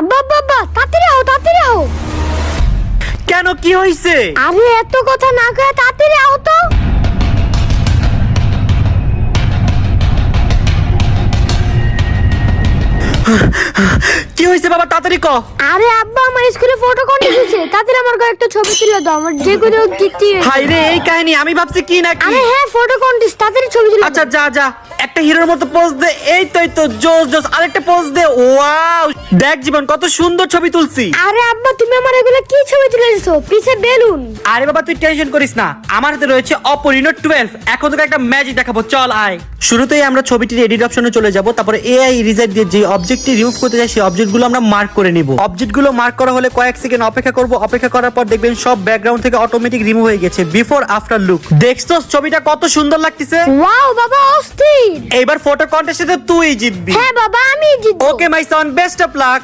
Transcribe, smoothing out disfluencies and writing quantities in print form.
আব্বা আব্বা আব্বা, তাড়াতাড়ি আও তাড়াতাড়ি আও। কেন, কি হইছে? আরে এত কথা না কয়ে তাড়াতাড়ি আও তো। কি হইছে বাবা, তাড়াতাড়ি ক। আরে আব্বা, আমার স্কুলে ফটো কন্টেস্ট হয়েছে, তাড়াতাড়ি আমার একটা ছবি তুলে দাও, আমার যে কোনো জিততে। হাই রে, এই কাহিনী, আমি ভাবছি কি নাকি। আরে হ্যাঁ, ফটো কন্টেস্ট, তাড়াতাড়ি ছবি তুলে। আচ্ছা যা যা, একটা হিরোর মতো পোজ দে। এই তো এই তো, জোস জোস, আরেকটা পোজ দে। ওয়াও, দেখ জীবন, কত সুন্দর ছবি তুলছি। আরে আব্বা, তুমি আমার এগুলো কি ছবি তুলে দিছো? পিছে বেলুন। আরে বাবা, তুই টেনশন করিস না, আমার হাতে রয়েছে Oppo Reno 12। এখন তোকে একটা ম্যাজিক দেখাবো, চল আয়। শুরুতেই আমরা ছবিটির এডিট অপশনে চলে যাব, তারপরে AI ইরেজার দিয়ে যে অবজেক্টটি রিমুভ করতে চাই সেই অবজেক্টগুলো আমরা মার্ক করে নিব। অবজেক্টগুলো মার্ক করা হলে কয়েক সেকেন্ড অপেক্ষা করব। অপেক্ষা করার পর দেখবেন সব ব্যাকগ্রাউন্ড থেকে অটোমেটিক রিমুভ হয়ে গেছে। বিফোর আফটার লুক দেখছো ছবিটা কত সুন্দর লাগতেছে। ওয়াও বাবা, অস্থির। এইবার ফটো কন্টেস্টে তুই জিতবি। হ্যাঁ বাবা, আমি জিতবো। ওকে মাই সন, বেস্ট অফ লাক।